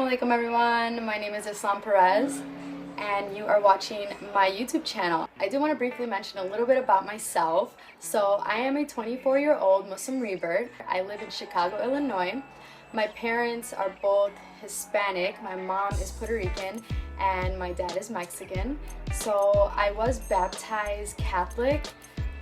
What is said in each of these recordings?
Assalamualaikum everyone, my name is Islam Perez and you are watching my YouTube channel. I do want to briefly mention a little bit about myself. So I am a 24-year-old Muslim revert. I live in Chicago, Illinois. My parents are both Hispanic. My mom is Puerto Rican and my dad is Mexican. So I was baptized Catholic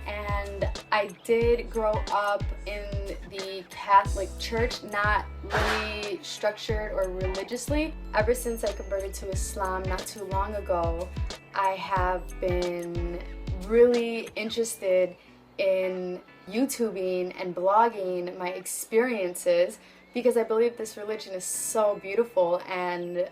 and I did grow up in the Catholic Church, not really structured or religiously. Ever since I converted to Islam not too long ago, I have been really interested in YouTubing and blogging my experiences because I believe this religion is so beautiful, and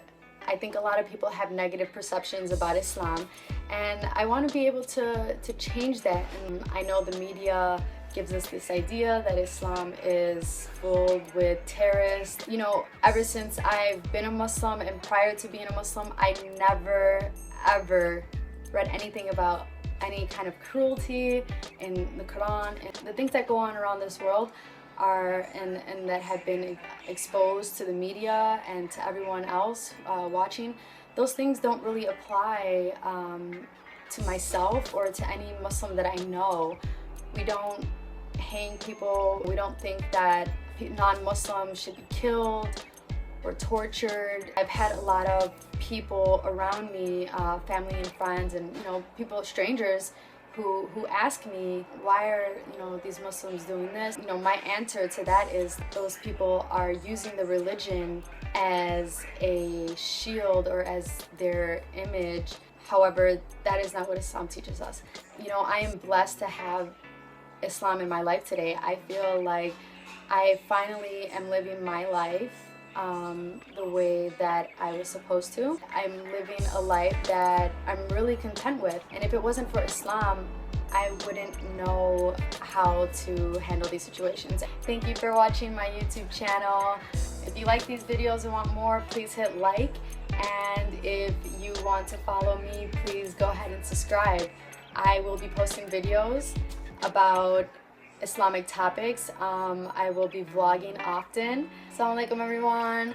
I think a lot of people have negative perceptions about Islam, and I want to be able to change that. And I know the media gives us this idea that Islam is filled with terrorists. You know, ever since I've been a Muslim and prior to being a Muslim, I never ever read anything about any kind of cruelty in the Quran, and the things that go on around this world are and that have been exposed to the media and to everyone else watching. Those things don't really apply to myself or to any Muslim that I know. We don't hang people. We don't think that non-Muslims should be killed or tortured. I've had a lot of people around me, family and friends, and people, strangers, who ask me, why are these Muslims doing this? My answer to that is those people are using the religion as a shield or as their image. However, that is not what Islam teaches us. I am blessed to have Islam in my life today. I feel like I finally am living my life the way that I was supposed to. I'm living a life that I'm really content with, and if it wasn't for Islam, I wouldn't know how to handle these situations. Thank you for watching my YouTube channel. If you like these videos and want more, please hit like, and if you want to follow me, please go ahead and subscribe. I will be posting videos about Islamic topics. I will be vlogging often. Assalamualaikum everyone.